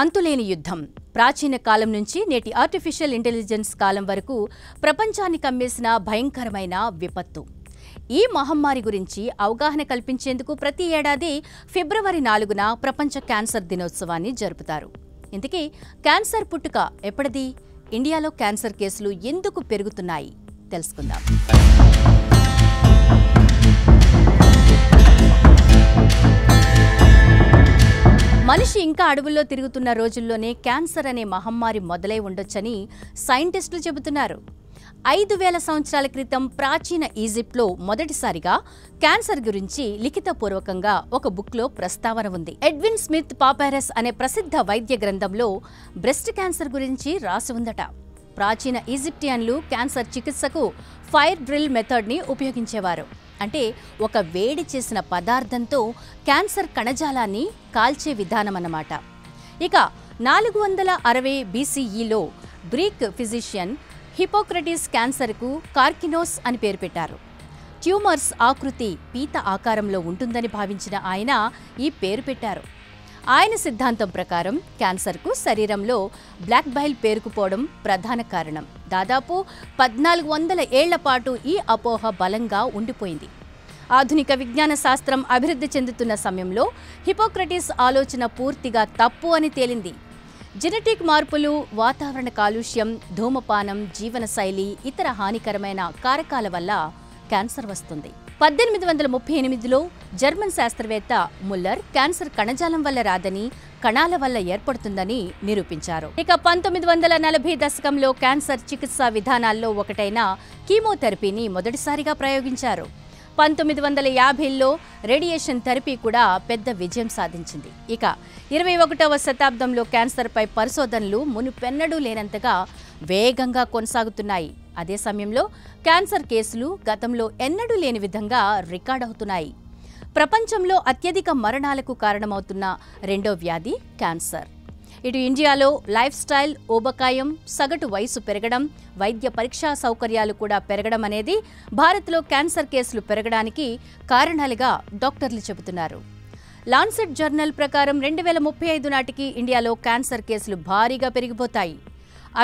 అంతులేని యుద్ధం. ప్రాచీన కాలం నుంచి నేటి ఆర్టిఫిషియల్ ఇంటెలిజెన్స్ కాలం వరకు ప్రపంచాన్ని కమ్మేసిన భయంకరమైన విపత్తు. ఈ మహమ్మారి గురించి అవగాహన కల్పించేందుకు ప్రతి ఏడాది ఫిబ్రవరి 4న ప్రపంచ క్యాన్సర్ దినోత్సవాన్ని జరుపుతారు. ఇంతకీ క్యాన్సర్ పుట్టుక ఎప్పటిది? ఇండియాలో క్యాన్సర్ కేసులు ఎందుకు పెరుగుతున్నాయి? తెలుసుకుందాం. మనిషి ఇంకా అడవుల్లో తిరుగుతున్న రోజుల్లోనే క్యాన్సర్ అనే మహమ్మారి మొదలై ఉండొచ్చని సైంటిస్టులు చెబుతున్నారు. 5000 సంవత్సరాల క్రితం ప్రాచీన ఈజిప్ట్లో మొదటిసారిగా క్యాన్సర్ గురించి లిఖితపూర్వకంగా ఒక బుక్లో ప్రస్తావన ఉంది. ఎడ్విన్ స్మిత్ పాపారస్ అనే ప్రసిద్ధ వైద్య గ్రంథంలో బ్రెస్ట్ క్యాన్సర్ గురించి రాసి ఉందట. ప్రాచీన ఈజిప్టియన్లు క్యాన్సర్ చికిత్సకు ఫైర్ డ్రిల్ మెథడ్ని ఉపయోగించేవారు. అంటే ఒక వేడి చేసిన పదార్థంతో క్యాన్సర్ కణజాలాన్ని కాల్చే విధానం అన్నమాట. ఇక 460 BCEలో గ్రీక్ ఫిజిషియన్ హిపోక్రటీస్ క్యాన్సర్కు కార్కినోస్ అని పేరు పెట్టారు. ట్యూమర్స్ ఆకృతి పీత ఆకారంలో ఉంటుందని భావించిన ఆయన ఈ పేరు పెట్టారు. ఆయన సిద్ధాంతం ప్రకారం క్యాన్సర్కు శరీరంలో బ్లాక్ బైల్ పేరుకుపోవడం ప్రధాన కారణం. దాదాపు 1400 ఏళ్ల పాటు ఈ అపోహ బలంగా ఉండిపోయింది. ఆధునిక విజ్ఞాన శాస్త్రం అభివృద్ధి చెందుతున్న సమయంలో హిపోక్రటీస్ ఆలోచన పూర్తిగా తప్పు అని తేలింది. జెనెటిక్ మార్పులు, వాతావరణ కాలుష్యం, ధూమపానం, జీవనశైలి, ఇతర హానికరమైన కారకాల వల్ల క్యాన్సర్ వస్తుంది. 1838లో జర్మన్ శాస్త్రవేత్త ముల్లర్ క్యాన్సర్ కణజాలం వల్ల రాదని, కణాల వల్ల ఏర్పడుతుందని నిరూపించారు. ఇక 1940 దశకంలో క్యాన్సర్ చికిత్సా విధానాల్లో ఒకటైన కీమోథెరపీని మొదటిసారిగా ప్రయోగించారు. 1950లో రేడియేషన్ థెరపీ కూడా పెద్ద విజయం సాధించింది. ఇక 21వ శతాబ్దంలో క్యాన్సర్పై పరిశోధనలు మునుపెన్నడూ లేనంతగా వేగంగా కొనసాగుతున్నాయి. అదే సమయంలో క్యాన్సర్ కేసులు గతంలో ఎన్నడూ లేని విధంగా రికార్డవుతున్నాయి. ప్రపంచంలో అత్యధిక మరణాలకు కారణమవుతున్న రెండో వ్యాధి క్యాన్సర్. ఇటు ఇండియాలో లైఫ్ స్టైల్, ఊబకాయం, సగటు వయసు పెరగడం, వైద్య పరీక్షా సౌకర్యాలు కూడా పెరగడం అనేది భారత్లో క్యాన్సర్ కేసులు పెరగడానికి కారణాలుగా డాక్టర్లు చెబుతున్నారు. లాన్సెట్ జర్నల్ ప్రకారం 2035 నాటికి ఇండియాలో క్యాన్సర్ కేసులు భారీగా పెరిగిపోతాయి.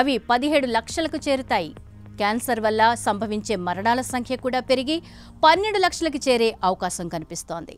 అవి 17 లక్షలకు చేరుతాయి. క్యాన్సర్ వల్ల సంభవించే మరణాల సంఖ్య కూడా పెరిగి 12 లక్షలకు చేరే అవకాశం కనిపిస్తోంది.